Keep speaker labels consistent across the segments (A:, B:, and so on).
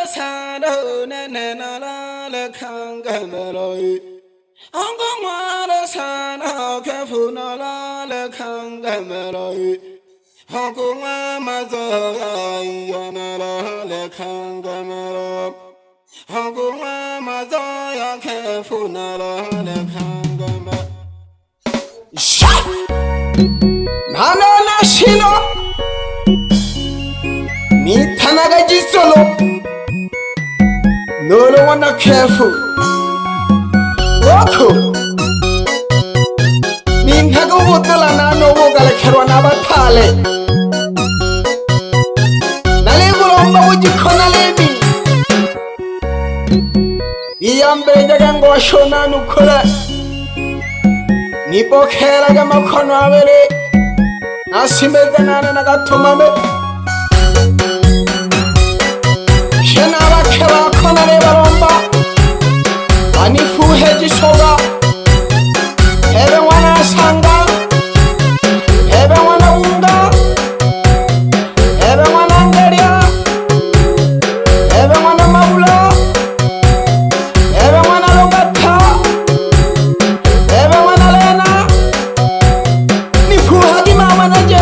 A: sano nenala le kangameloi. Hongkong sano kefunala le kangameloi. Hongkong mazoya yanala le kangameloi. Hongkong mazoya kefunala le kangameloi. Nanala shino. Mitanaga jisolo. No one not careful. Wako. Ninhago wotala na no wogala kerwana batale. Nalego lomba wujikona lebi. Iyambe jagango shona nukula. Nipo kera gama kono avere. Nasimega nana nagatomame. Shenaba kera kona leba lomba. Anifu heji soga. Ebe wana sanga. Ebe wana unga. Ebe wana angeria. Ebe wana maula. Ebe wana logata. Ebe wana lena. Nifu hagi mama naje.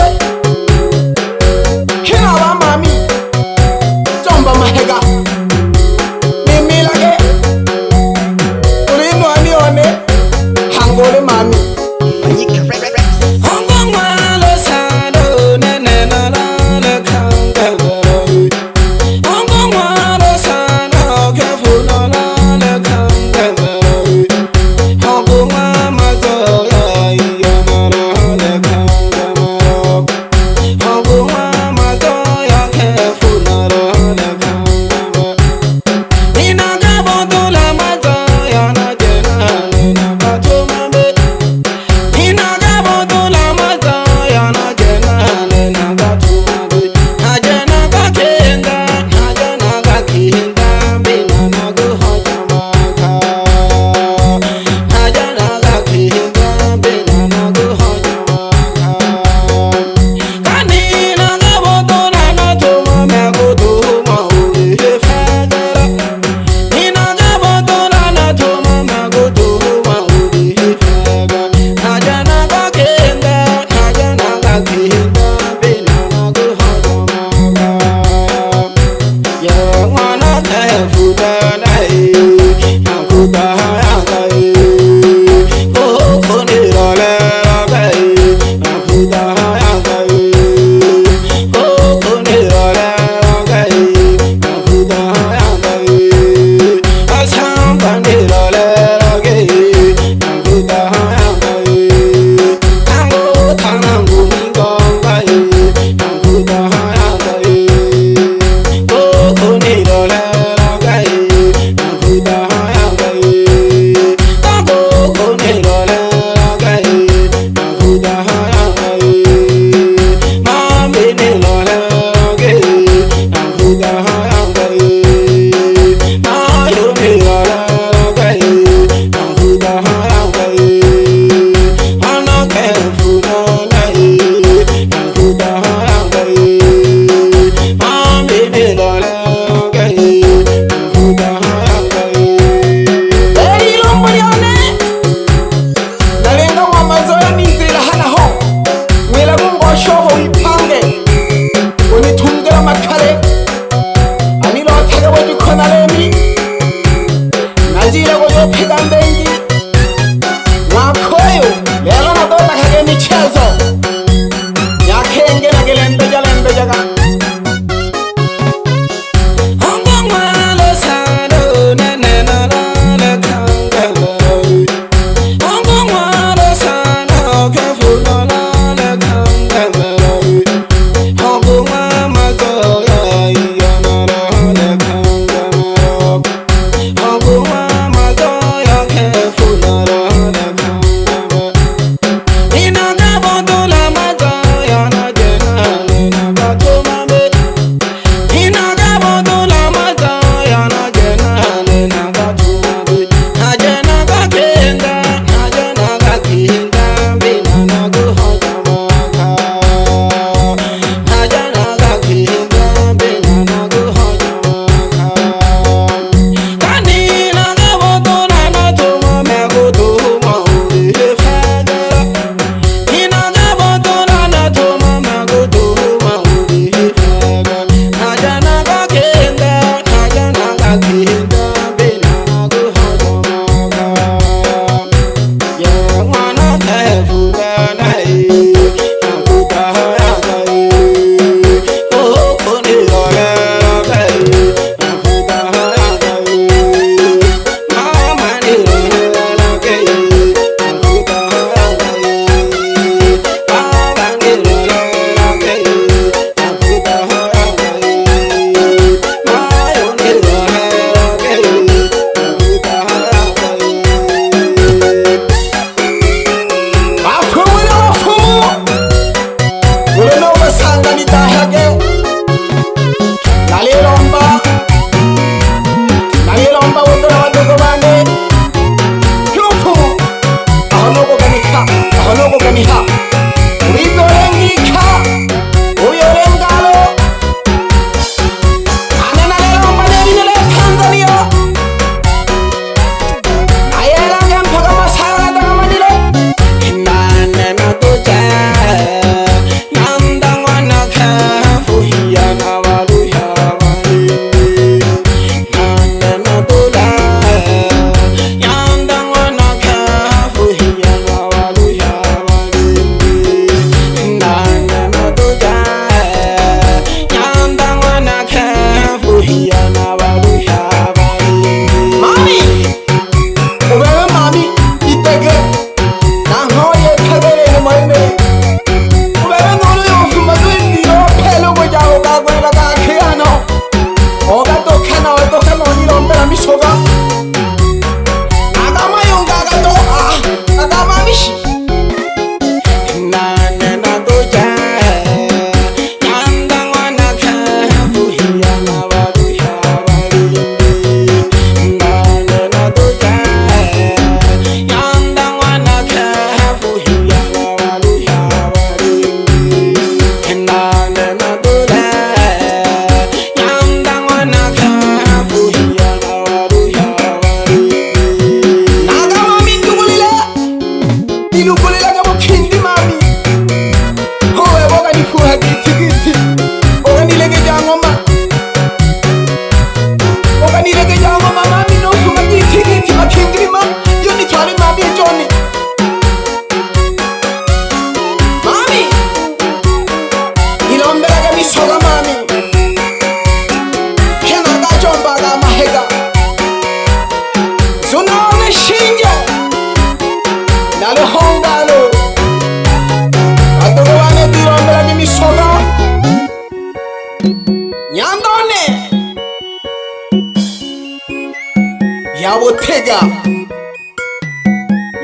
A: ya Bottega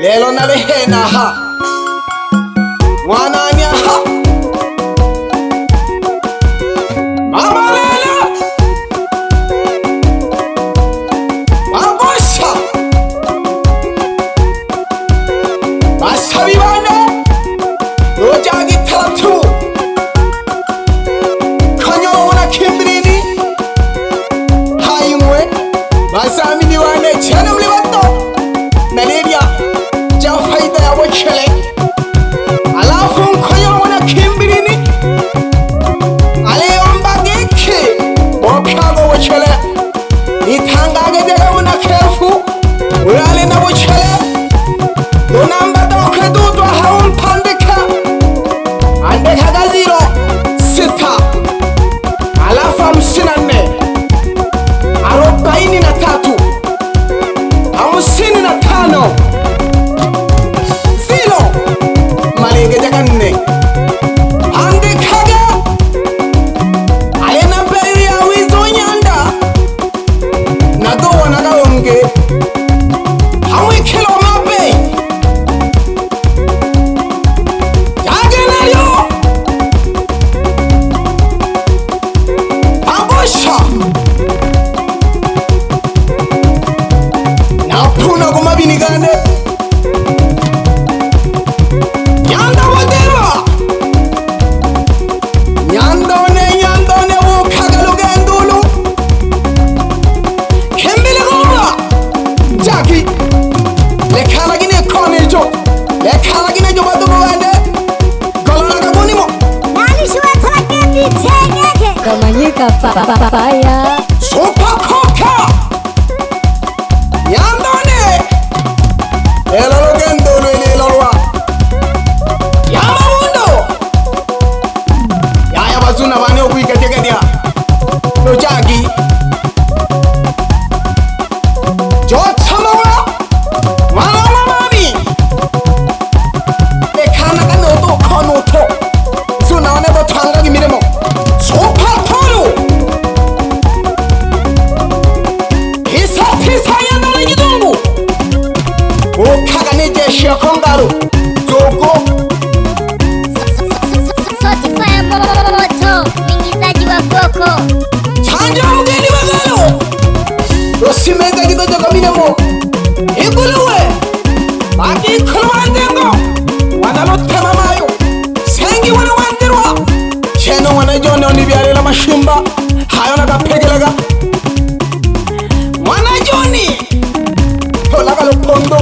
A: lelo nalehena ha mwanani ha mama lela mabosha basabi bane nojagi talatu kanyoona kimbirini hayimwe basamini wane chana mlibato naleria ja faida ya wachele alafu kanyoona kimbirini aleomba geke bopyago wachele nitangage jaga una kefu ulale na wachele donamba doke dudu haun pandika ande kagaziro sita alafu 54 43 55 zero malege jaga nne ande kaga alena bayu ya wizo nyanda nadowa nagawonge hamwe kilo mabe jage nalyo abosha napuna kumabinigane nyanda wadema nyandone wukagalugendulu kembele goma jaki lekalagine konejo badugo wande gololaga bunimo
B: nalishwe kolake bitengeke kamanyika papaya
A: super coca nyandone elologendulu ililolwa yamabundo yaya bazuna bane okwigetegedya nojagi jotsamawa mwalamamami ekanaganoto konoto zunaone botwanga gimiremo sopatolu tisa yandole gidungu okaganejeshia kongalo zogo
B: Spotify moto mwingizaji wa Boko
A: chanja mgeni bagalo rosimeza gidojogo minemo iguluwe baki kulwandengo wanalotema mayo sengi wana wandirwa cheno wana jone onibyalela mashimba hayo nagapegelaga mwana joni tolaga lupondo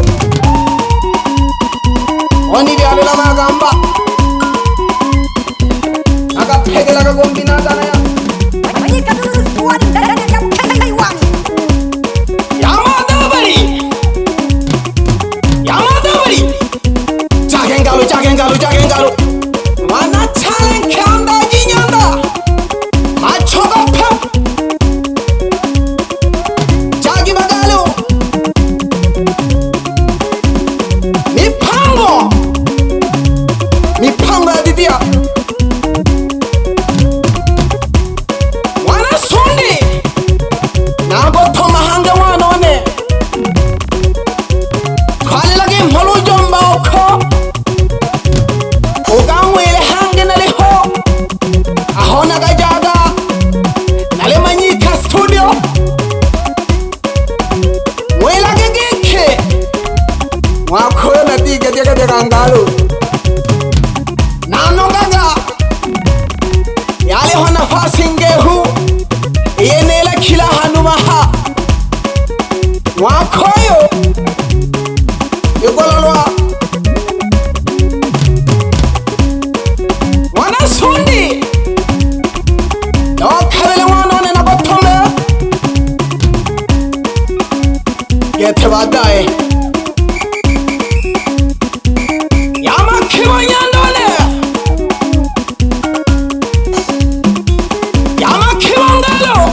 A: onibyalela magamba nagapegelaga gombinatanaya
B: kamanyika dustuwani ndani ya mkaiwani
A: yamadabari jagengalo mwana chalenkanda jinyanda machogopa jagi bagalo mipango ya didia mwana sundi nagotoma hange wanone twalilage mpolu jomba oko ugamwile hange naliho aho nagajaga nalemanyika studio mwilage gike mwakoyo nadigedegedega ngalo nanongaga yaliho nafasi ngehu iyenela kila hanumaha mwakoyo igololwa mwana sundi nokabele wanone nagotome yete badaye yamakibo nyandone yamakibo ngalo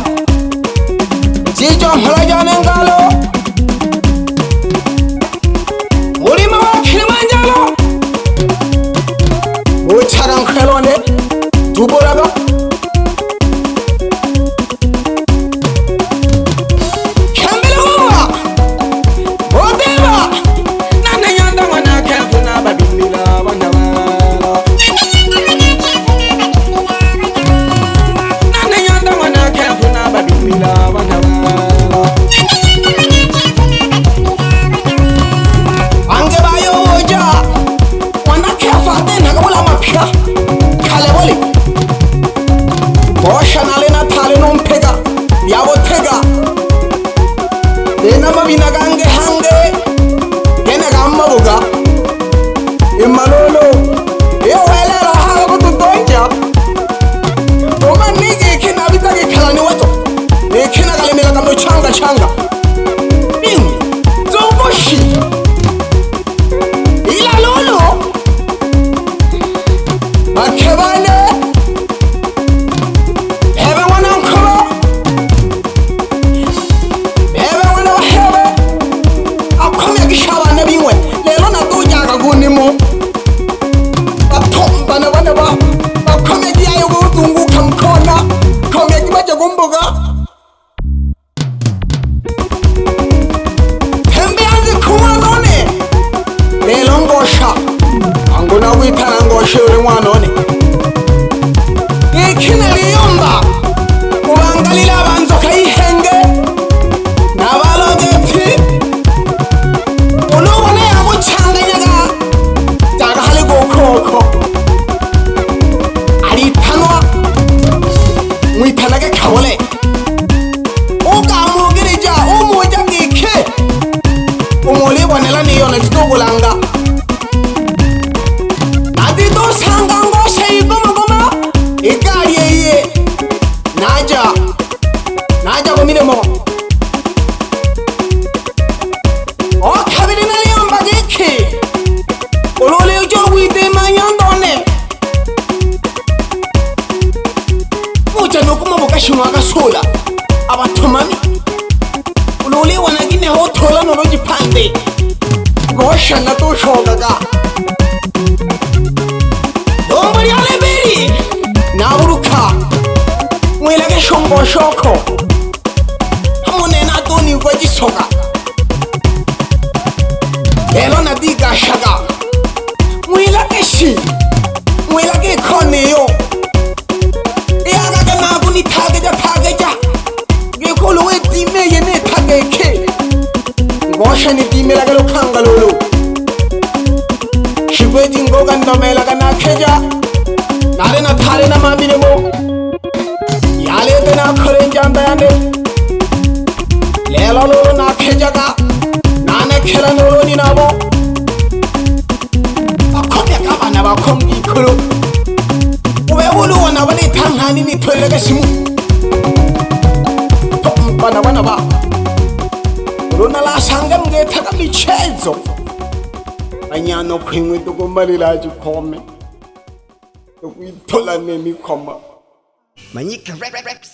A: zijo mholajane ngalo mulima wa Kilimanjaro uchaga nkelone tuboraga kembele goma bina gange hange gena gamma buga imalolo yo wele la ha ko tonja to man nige kina bitake khalani wato ne kina kale mela kamo changa bing zomboshi ila lolo akebane hebe wana nkolo hebe wana hebe akome gishawa nabiwe lelo na tujaga gunimo atomba na bana ba akome giayo gutunguka mkona kome gibaje gumbuga tembe anze kuma none lelo ngosha angona witana ngosha uri mwanone ikina liyomba kubangalila abanzoka ihenge nabalogeti unubone yabucanganyaga jagahali gukoko aritanwa mwitanage kabole ugamugirija umuja gike umulibonela niyona zitugulanga nadidosanga ngoshe igomagoma igari yeye naja kumiremo okabiri naliyomba giki ulole ujo widema nyandone muja nokuma mukashimwa gasula abatomami ulole wanagine hotola noloji pande gosha natushogaga dombari aleberi naburuka mwilage shomboshoko hamune na doni kwa jisoka elo na diga shaga mwilage shi mwilage koneyo iyaga na guni tageja gekolo we dime yene tageke ngosha ni dime lage lokanga lolo shibedi ngoga ndomela na keja nare na thare na mabine mo yale te na khore janda yande lela lolo na kejaga nane khela lolo ni nabo akomya kabana bakombi kholo ube bulu wana bani thangani ni tholega simu bana ba rona la sangam ge thaka michezo anyano khwingwe to kombalila jikhome to kuithola nemi khoma
C: Manyika Rex